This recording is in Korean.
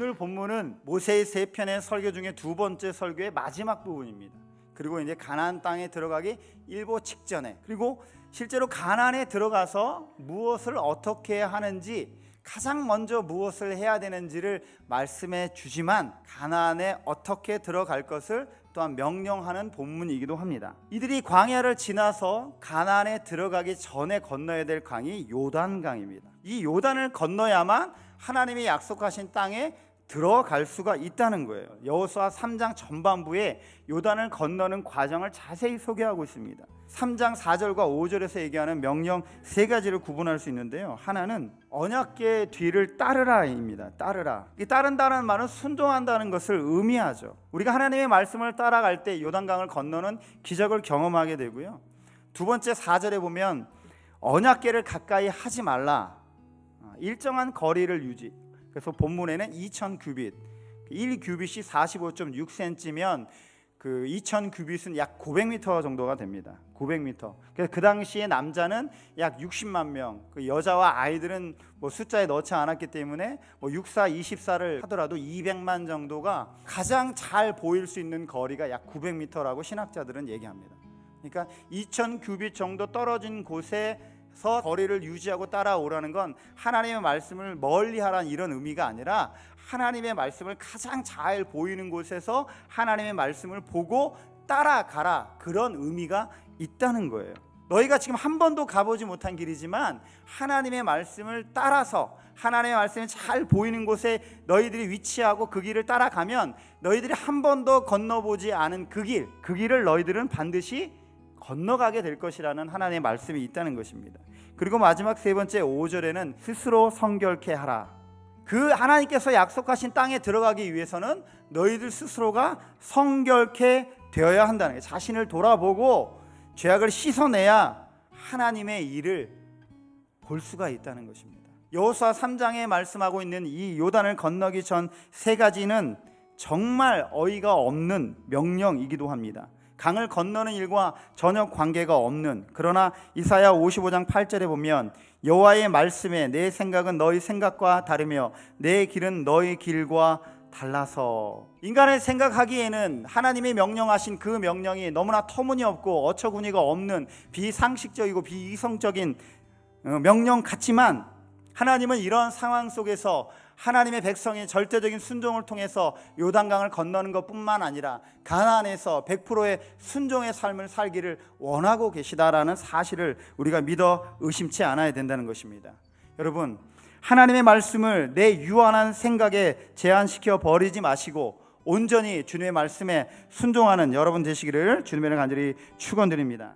오늘 본문은 모세의 세 편의 설교 중에 두 번째 설교의 마지막 부분입니다. 그리고 이제 가나안 땅에 들어가기 일보 직전에, 그리고 실제로 가나안에 들어가서 무엇을 어떻게 하는지, 가장 먼저 무엇을 해야 되는지를 말씀해 주지만 가나안에 어떻게 들어갈 것을 또한 명령하는 본문이기도 합니다. 이들이 광야를 지나서 가나안에 들어가기 전에 건너야 될 강이 요단강입니다. 이 요단을 건너야만 하나님이 약속하신 땅에 들어갈 수가 있다는 거예요. 여호수아 3장 전반부에 요단을 건너는 과정을 자세히 소개하고 있습니다. 3장 4절과 5절에서 얘기하는 명령 세 가지를 구분할 수 있는데요. 하나는 언약궤 뒤를 따르라입니다. 따르라. 이 따른다는 말은 순종한다는 것을 의미하죠. 우리가 하나님의 말씀을 따라갈 때 요단강을 건너는 기적을 경험하게 되고요. 두 번째 4절에 보면 언약궤를 가까이 하지 말라. 일정한 거리를 유지. 그래서 본문에는 2000규빗, 1규빗이 45.6cm면 그 2000규빗은 약 900m 정도가 됩니다. 900m. 그래서 그 당시에 남자는 약 60만 명, 그 여자와 아이들은 뭐 숫자에 넣지 않았기 때문에 뭐 64, 24를 하더라도 200만 정도가 가장 잘 보일 수 있는 거리가 약 900m라고 신학자들은 얘기합니다. 그러니까 2000규빗 정도 떨어진 곳에서 거리를 유지하고 따라오라는 건 하나님의 말씀을 멀리하라는 이런 의미가 아니라 하나님의 말씀을 가장 잘 보이는 곳에서 하나님의 말씀을 보고 따라가라, 그런 의미가 있다는 거예요. 너희가 지금 한 번도 가보지 못한 길이지만 하나님의 말씀을 따라서 하나님의 말씀이 잘 보이는 곳에 너희들이 위치하고 그 길을 따라가면 너희들이 한 번도 건너보지 않은 그 길을 너희들은 반드시 건너가게 될 것이라는 하나님의 말씀이 있다는 것입니다. 그리고 마지막 세 번째 5절에는 스스로 성결케 하라. 그 하나님께서 약속하신 땅에 들어가기 위해서는 너희들 스스로가 성결케 되어야 한다는 거예요. 자신을 돌아보고 죄악을 씻어내야 하나님의 일을 볼 수가 있다는 것입니다. 여호수아 3장에 말씀하고 있는 이 요단을 건너기 전 세 가지는 정말 어이가 없는 명령이기도 합니다. 강을 건너는 일과 전혀 관계가 없는, 그러나 이사야 55장 8절에 보면 여호와의 말씀에 내 생각은 너희 생각과 다르며 내 길은 너희 길과 달라서, 인간의 생각하기에는 하나님이 명령하신 그 명령이 너무나 터무니없고 어처구니가 없는 비상식적이고 비이성적인 명령 같지만 하나님은 이런 상황 속에서 하나님의 백성의 절대적인 순종을 통해서 요단강을 건너는 것뿐만 아니라 가나안에서 100%의 순종의 삶을 살기를 원하고 계시다라는 사실을 우리가 믿어 의심치 않아야 된다는 것입니다. 여러분, 하나님의 말씀을 내 유한한 생각에 제한시켜 버리지 마시고 온전히 주님의 말씀에 순종하는 여러분 되시기를 주님의 간절히 축원드립니다.